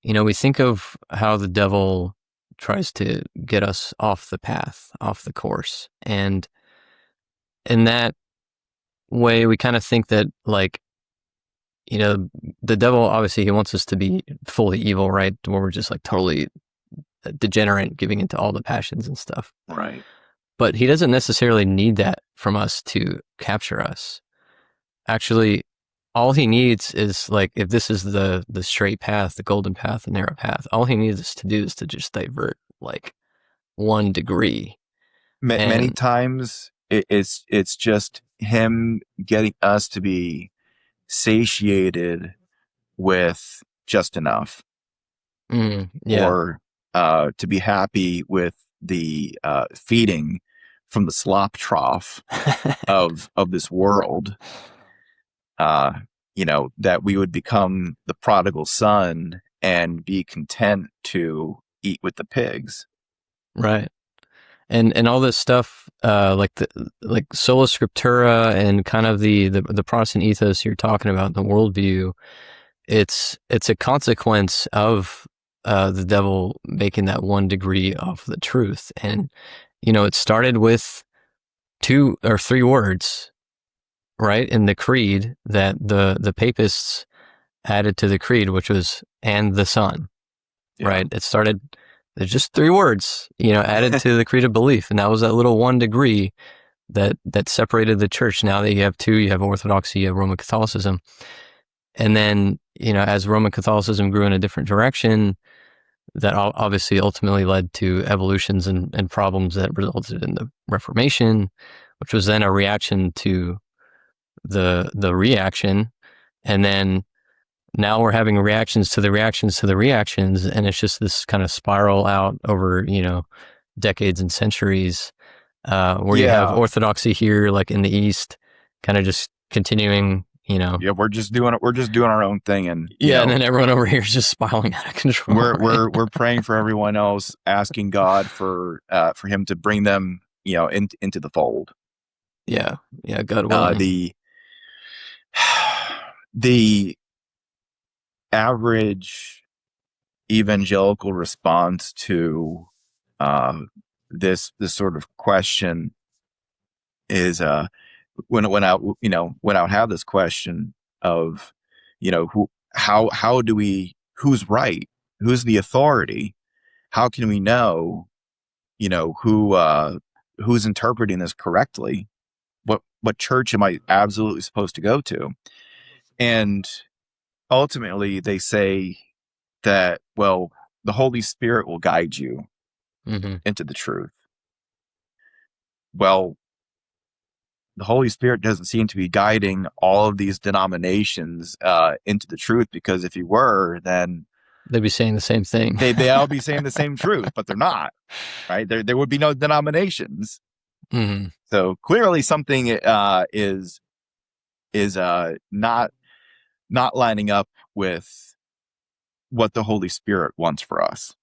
We think of how the devil tries to get us off the path, off the course. And in that way, we kind of think that, like, the devil, obviously, he wants us to be fully evil, right? Where we're just like totally degenerate, giving into all the passions and stuff. Right. But he doesn't necessarily need that from us to capture us. Actually, all he needs is, like, if this is the straight path, the golden path, the narrow path, all he needs us to do is to just divert like 1 degree. Many And times it's just him getting us to be satiated with just enough, yeah. or to be happy with the feeding from the slop trough of this world. uh, that we would become the prodigal son and be content to eat with the pigs. Right. And all this stuff, like sola scriptura and kind of the Protestant ethos you're talking about, the worldview, it's a consequence of the devil making that 1 degree of the truth. And it started with 2 or 3 words, right, in the creed that the papists added to the creed, which was "and the Son." Yeah. Right? It started. There's just 3 words, added to the creed of belief, and that was that little 1 degree that separated the church. Now that you have two, you have Orthodoxy, you have Roman Catholicism, and then as Roman Catholicism grew in a different direction, that obviously ultimately led to evolutions and problems that resulted in the Reformation, which was then a reaction to the reaction, and then now we're having reactions to the reactions to the reactions, and it's just this kind of spiral out over decades and centuries, where you have Yeah. Orthodoxy here, like in the East, kind of just continuing. Yeah, we're just doing it. We're just doing our own thing, and And then everyone over here is just spiraling out of control. we're praying for everyone else, asking God for him to bring them into the fold. Yeah, God willing. The average evangelical response to this sort of question is when I have this question of how do we, who's right, who's the authority, how can we know who's interpreting this correctly, what church am I absolutely supposed to go to? And ultimately they say that, well, the Holy Spirit will guide you into the truth. Well, the Holy Spirit doesn't seem to be guiding all of these denominations into the truth, because if he were, then they'd be saying the same thing. They all be saying the same truth, but they're not, right? There would be no denominations. So clearly something is not lining up with what the Holy Spirit wants for us.